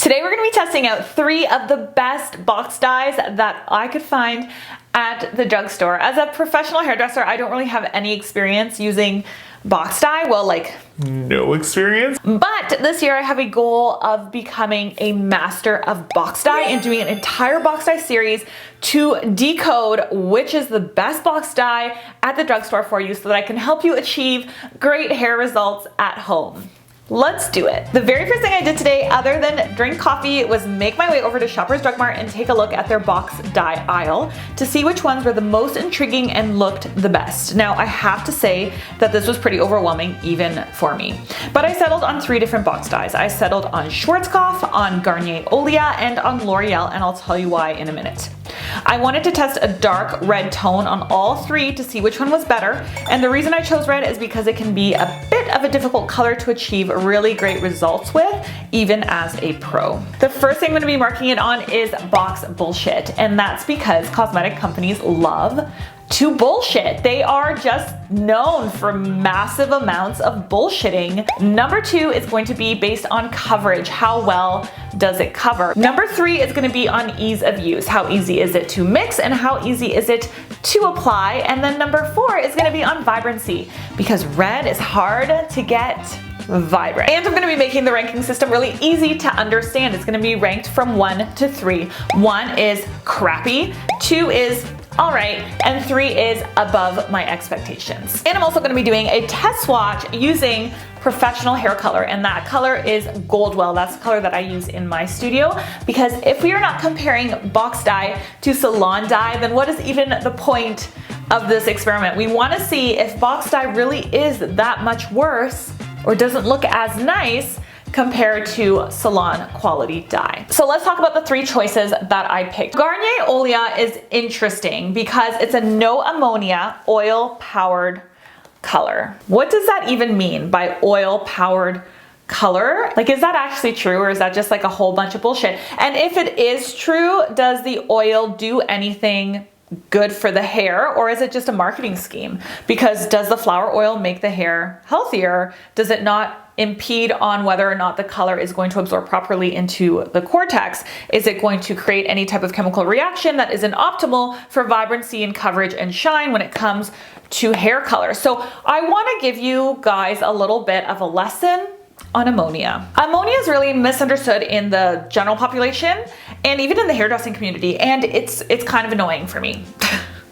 Today we're going to be testing out 3 of the best box dyes that I could find at the drugstore. As a professional hairdresser, I don't really have any experience using box dye. Well, like no experience. But this year I have a goal of becoming a master of box dye and doing an entire box dye series to decode which is the best box dye at the drugstore for you so that I can help you achieve great hair results at home. Let's do it. The very first thing I did today, other than drink coffee, was make my way over to Shoppers Drug Mart and take a look at their box dye aisle to see which ones were the most intriguing and looked the best. Now, I have to say that this was pretty overwhelming even for me. But I settled on 3 different box dyes. I settled on Schwarzkopf, on Garnier Olia, and on L'Oreal, and I'll tell you why in a minute. I wanted to test a dark red tone on all 3 to see which one was better, and the reason I chose red is because it can be a bit of a difficult color to achieve really great results with, even as a pro. The first thing I'm going to be marking it on is box bullshit, and that's because cosmetic companies love to bullshit. They are just known for massive amounts of bullshitting. Number 2 is going to be based on coverage. How well does it cover? Number 3 is going to be on ease of use. How easy is it to mix and how easy is it to apply? And then number 4 is going to be on vibrancy, because red is hard to get vibrant. And I'm going to be making the ranking system really easy to understand. It's going to be ranked from 1 to 3. 1 is crappy, 2 is alright, and 3 is above my expectations. And I'm also going to be doing a test swatch using professional hair color, and that color is Goldwell. That's the color that I use in my studio, because if we are not comparing box dye to salon dye, then what is even the point of this experiment? We want to see if box dye really is that much worse or doesn't look as nice compared to salon quality dye. So let's talk about the 3 choices that I picked. Garnier Olia is interesting because it's a no ammonia oil powered color. What does that even mean by oil powered color? Like, is that actually true, or is that just like a whole bunch of bullshit? And if it is true, does the oil do anything good for the hair, or is it just a marketing scheme? Because does the flower oil make the hair healthier? Does it not impede on whether or not the color is going to absorb properly into the cortex? Is it going to create any type of chemical reaction that isn't optimal for vibrancy and coverage and shine when it comes to hair color? So I want to give you guys a little bit of a lesson on ammonia. Ammonia is really misunderstood in the general population and even in the hairdressing community, and it's kind of annoying for me.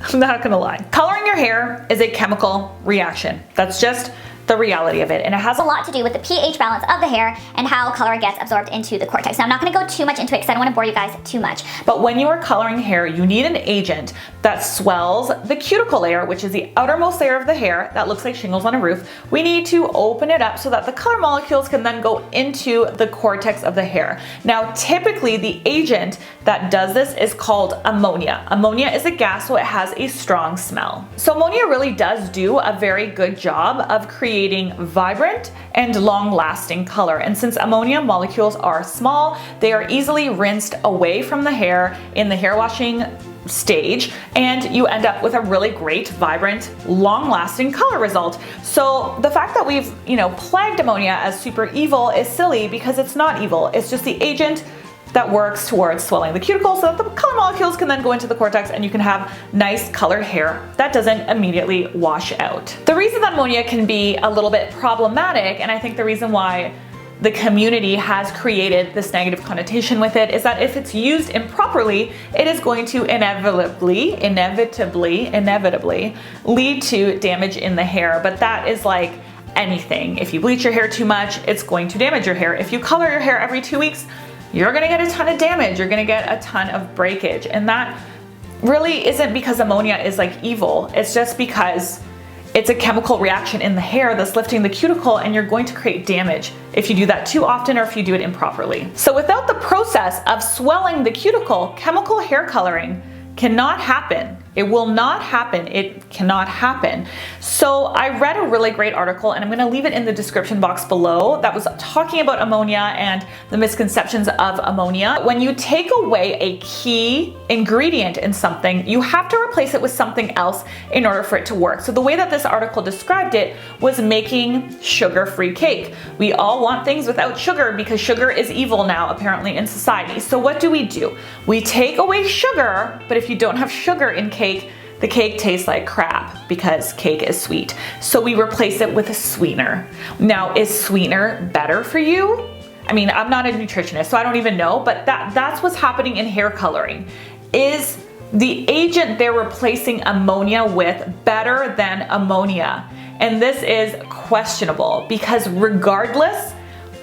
I'm not gonna lie. Coloring your hair is a chemical reaction. That's just the reality of it, and it has a lot to do with the pH balance of the hair and how color gets absorbed into the cortex. Now, I'm not going to go too much into it because I don't want to bore you guys too much. But when you are coloring hair, you need an agent that swells the cuticle layer, which is the outermost layer of the hair that looks like shingles on a roof. We need to open it up so that the color molecules can then go into the cortex of the hair. Now, typically the agent that does this is called ammonia. Ammonia is a gas, so it has a strong smell. So ammonia really does do a very good job of creating vibrant and long-lasting color. And since ammonia molecules are small, they are easily rinsed away from the hair in the hair washing stage, and you end up with a really great, vibrant, long-lasting color result. So the fact that we've, plagued ammonia as super evil is silly, because it's not evil. It's just the agent that works towards swelling the cuticle so that the color molecules can then go into the cortex and you can have nice colored hair that doesn't immediately wash out. The reason that ammonia can be a little bit problematic, and I think the reason why the community has created this negative connotation with it, is that if it's used improperly, it is going to inevitably lead to damage in the hair. But that is like anything. If you bleach your hair too much, it's going to damage your hair. If you color your hair every 2 weeks, you're gonna get a ton of damage, you're gonna get a ton of breakage. And that really isn't because ammonia is like evil, it's just because it's a chemical reaction in the hair that's lifting the cuticle, and you're going to create damage if you do that too often or if you do it improperly. So without the process of swelling the cuticle, chemical hair coloring cannot happen It will not happen. It cannot happen. So I read a really great article, and I'm going to leave it in the description box below, that was talking about ammonia and the misconceptions of ammonia. When you take away a key ingredient in something, you have to replace it with something else in order for it to work. So the way that this article described it was making sugar-free cake. We all want things without sugar because sugar is evil now, apparently, in society. So what do? We take away sugar, but if you don't have sugar in cake, the cake tastes like crap because cake is sweet. So we replace it with a sweetener. Now, is sweetener better for you? I mean, I'm not a nutritionist, so I don't even know, but that's what's happening in hair coloring. Is the agent they're replacing ammonia with better than ammonia? And this is questionable because regardless,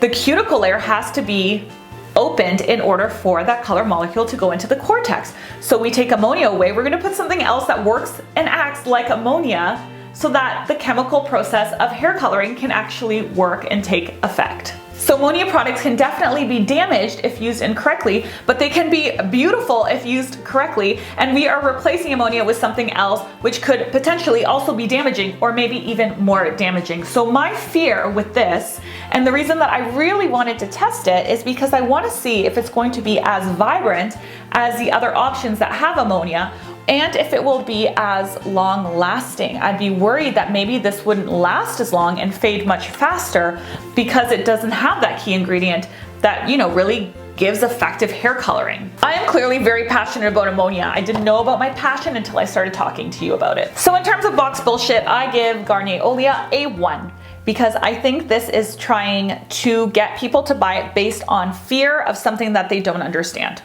the cuticle layer has to be opened in order for that color molecule to go into the cortex. So we take ammonia away, we're going to put something else that works and acts like ammonia so that the chemical process of hair coloring can actually work and take effect. So ammonia products can definitely be damaged if used incorrectly, but they can be beautiful if used correctly, and we are replacing ammonia with something else which could potentially also be damaging or maybe even more damaging. So my fear with this, and the reason that I really wanted to test it, is because I want to see if it's going to be as vibrant as the other options that have ammonia, and if it will be as long lasting. I'd be worried that maybe this wouldn't last as long and fade much faster because it doesn't have that key ingredient that, you know, really gives effective hair coloring. I am clearly very passionate about ammonia. I didn't know about my passion until I started talking to you about it. So in terms of box bullshit, I give Garnier Olia a 1. Because I think this is trying to get people to buy it based on fear of something that they don't understand.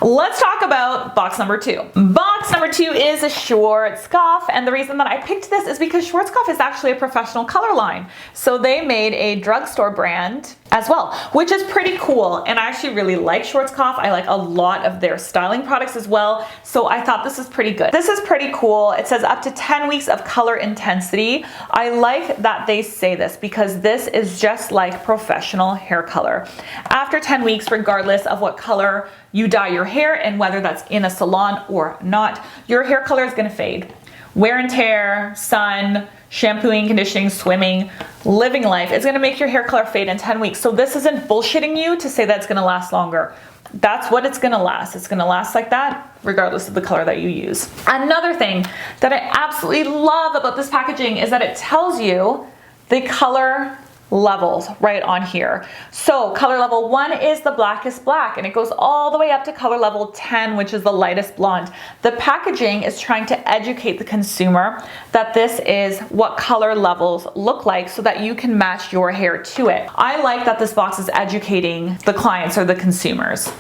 Let's talk about box number 2. Box number 2 is a Schwarzkopf, and the reason that I picked this is because Schwarzkopf is actually a professional color line. So they made a drugstore brand as well, which is pretty cool. And I actually really like Schwarzkopf. I like a lot of their styling products as well. So I thought this is pretty good. This is pretty cool. It says up to 10 weeks of color intensity. I like that they say this because this is just like professional hair color. After 10 weeks, regardless of what color you dye your hair and whether that's in a salon or not, your hair color is going to fade. Wear and tear, sun, shampooing, conditioning, swimming, living life is going to make your hair color fade in 10 weeks. So this isn't bullshitting you to say that it's going to last longer. That's what it's going to last. It's going to last like that regardless of the color that you use. Another thing that I absolutely love about this packaging is that it tells you the color levels right on here. So color level 1 is the blackest black, and it goes all the way up to color level 10, which is the lightest blonde. The packaging is trying to educate the consumer that this is what color levels look like so that you can match your hair to it. I like that this box is educating the clients or the consumers.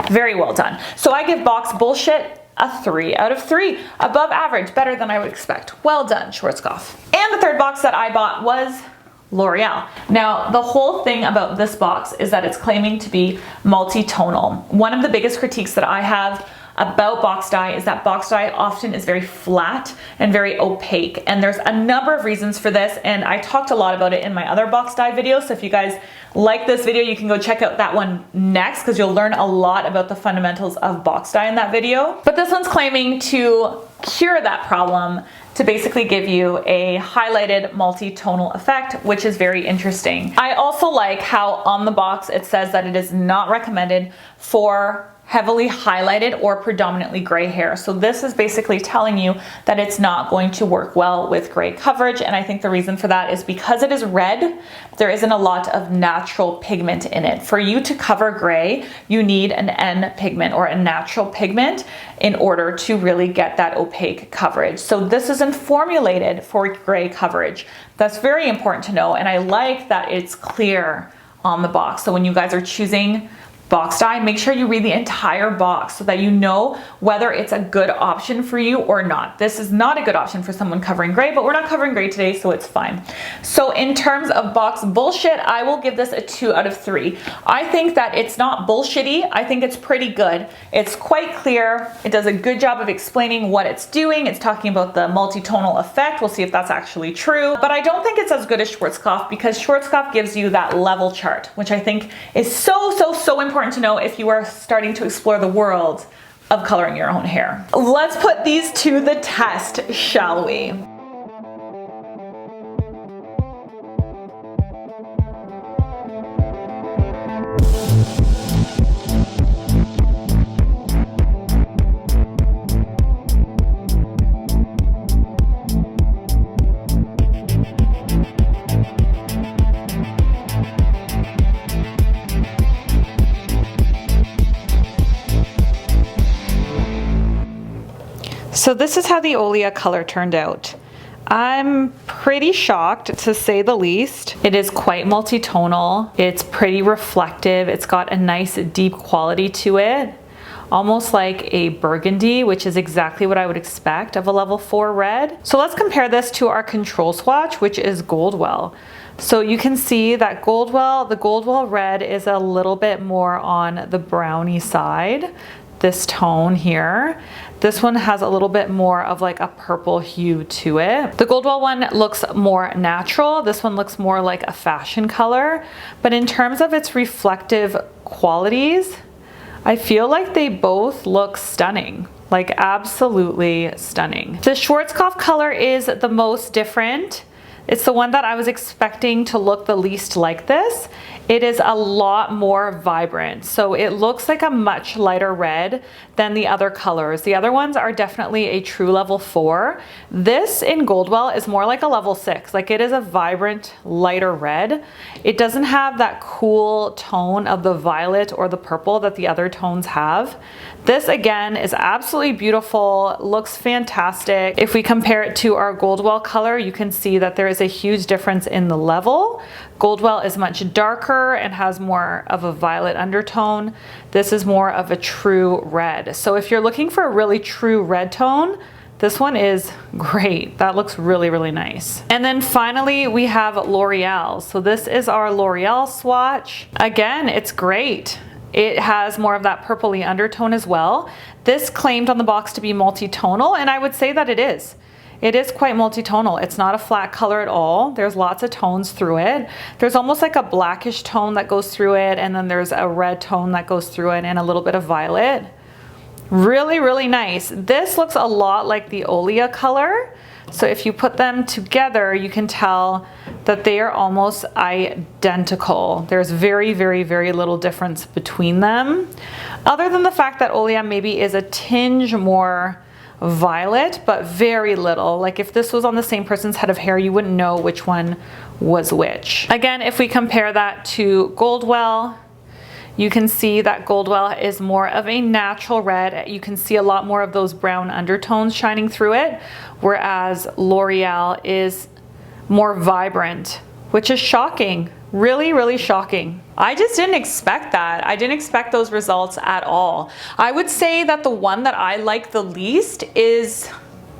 Very well done. So I give box bullshit a 3 out of 3. Above average, better than I would expect. Well done, Schwarzkopf. And the third box that I bought was L'Oreal. Now, the whole thing about this box is that it's claiming to be multi-tonal. One of the biggest critiques that I have about box dye is that box dye often is very flat and very opaque, and there's a number of reasons for this, and I talked a lot about it in my other box dye video. So if you guys like this video, you can go check out that one next because you'll learn a lot about the fundamentals of box dye in that video. But this one's claiming to cure that problem, to basically give you a highlighted multi-tonal effect, which is very interesting. I also like how on the box it says that it is not recommended for heavily highlighted or predominantly gray hair. So this is basically telling you that it's not going to work well with gray coverage, and I think the reason for that is because it is red, there isn't a lot of natural pigment in it. For you to cover gray, you need an N pigment or a natural pigment in order to really get that opaque coverage. So this isn't formulated for gray coverage. That's very important to know, and I like that it's clear on the box. So when you guys are choosing box dye, make sure you read the entire box so that you know whether it's a good option for you or not. This is not a good option for someone covering gray, but we're not covering gray today, so it's fine. So in terms of box bullshit, I will give this a 2 out of 3. I think that it's not bullshitty. I think it's pretty good. It's quite clear. It does a good job of explaining what it's doing. It's talking about the multi-tonal effect. We'll see if that's actually true, but I don't think it's as good as Schwarzkopf because Schwarzkopf gives you that level chart, which I think is so important to know if you are starting to explore the world of coloring your own hair. Let's put these to the test, shall we? So this is how the Olia color turned out. I'm pretty shocked, to say the least. It is quite multi-tonal. It's pretty reflective. It's got a nice deep quality to it, almost like a burgundy, which is exactly what I would expect of a level 4 red. So let's compare this to our control swatch, which is Goldwell. So you can see that the Goldwell red is a little bit more on the brownie side, this tone here. This one has a little bit more of like a purple hue to it. The Goldwell one looks more natural. This one looks more like a fashion color. But in terms of its reflective qualities, I feel like they both look stunning. Like absolutely stunning. The Schwarzkopf color is the most different. It's the one that I was expecting to look the least like this. It is a lot more vibrant. So it looks like a much lighter red than the other colors. The other ones are definitely a true level 4. This in Goldwell is more like a level 6. Like it is a vibrant, lighter red. It doesn't have that cool tone of the violet or the purple that the other tones have. This again is absolutely beautiful, looks fantastic. If we compare it to our Goldwell color, you can see that there is a huge difference in the level. Goldwell is much darker and has more of a violet undertone. This is more of a true red. So if you're looking for a really true red tone, this one is great. That looks really, really nice. And then finally we have L'Oreal. So this is our L'Oreal swatch. Again, it's great. It has more of that purpley undertone as well. This claimed on the box to be multi-tonal, and I would say that it is. It is quite multi-tonal. It's not a flat color at all. There's lots of tones through it. There's almost like a blackish tone that goes through it, and then there's a red tone that goes through it, and a little bit of violet. Really, really nice. This looks a lot like the Olia color. So if you put them together, you can tell that they are almost identical. There's very, very, very little difference between them. Other than the fact that Olia maybe is a tinge more violet, but very little. Like if this was on the same person's head of hair, you wouldn't know which one was which. Again, if we compare that to Goldwell, you can see that Goldwell is more of a natural red. You can see a lot more of those brown undertones shining through it, whereas L'Oreal is more vibrant, which is shocking. Really, really shocking. I just didn't expect that. I didn't expect those results at all. I would say that the one that I like the least is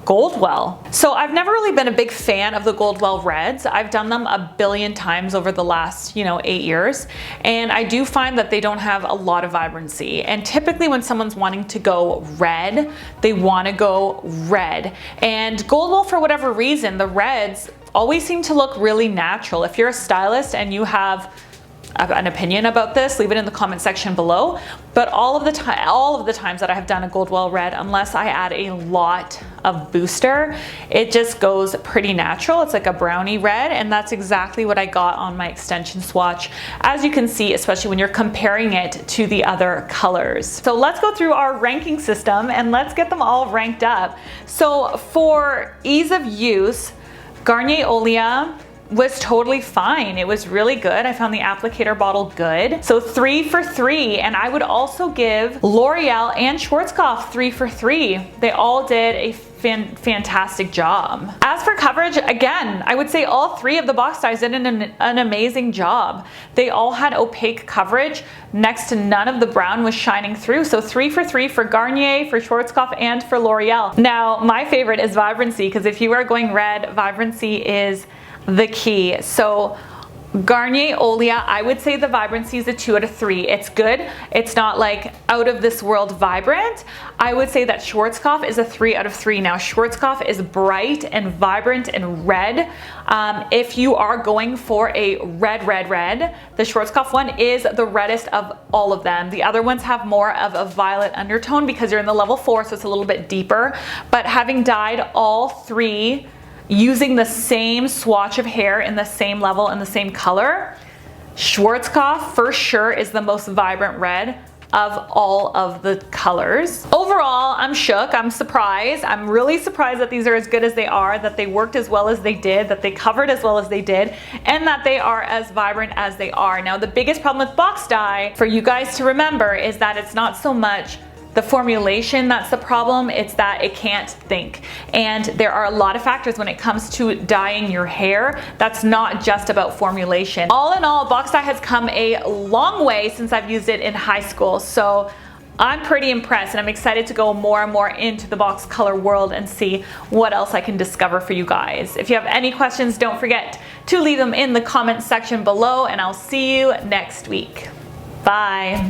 Goldwell. So I've never really been a big fan of the Goldwell reds. I've done them a billion times over the last, 8 years. And I do find that they don't have a lot of vibrancy. And typically when someone's wanting to go red, they want to go red. And Goldwell, for whatever reason, the reds always seem to look really natural. If you're a stylist and you have an opinion about this, leave it in the comment section below. But all of the times that I have done a Goldwell red, unless I add a lot of booster, it just goes pretty natural. It's like a brownie red, and that's exactly what I got on my extension swatch, as you can see, especially when you're comparing it to the other colors. So let's go through our ranking system and let's get them all ranked up. So for ease of use, Garnier Olia was totally fine. It was really good. I found the applicator bottle good. So 3 for 3. And I would also give L'Oreal and Schwarzkopf 3 for 3. They all did a fantastic job. As for coverage, again, I would say all 3 of the box dyes did an amazing job. They all had opaque coverage. Next to none of the brown was shining through. So 3 for 3 for Garnier, for Schwarzkopf, and for L'Oreal. Now, my favorite is vibrancy, because if you are going red, vibrancy is the key. So Garnier Olia, I would say the vibrancy is a 2 out of 3. It's good. It's not like out of this world vibrant. I would say that Schwarzkopf is a 3 out of 3. Now Schwarzkopf is bright and vibrant and red. If you are going for a red, the Schwarzkopf one is the reddest of all of them. The other ones have more of a violet undertone because you're in the level 4, so it's a little bit deeper. But having dyed all 3 using the same swatch of hair in the same level and the same color, Schwarzkopf for sure is the most vibrant red of all of the colors. Overall, I'm shook, I'm surprised. I'm really surprised that these are as good as they are, that they worked as well as they did, that they covered as well as they did, and that they are as vibrant as they are. Now, the biggest problem with box dye for you guys to remember is that it's not so much the formulation that's the problem, it's that it can't think. And there are a lot of factors when it comes to dyeing your hair. That's not just about formulation. All in all, box dye has come a long way since I've used it in high school. So I'm pretty impressed, and I'm excited to go more and more into the box color world and see what else I can discover for you guys. If you have any questions, don't forget to leave them in the comment section below, and I'll see you next week. Bye.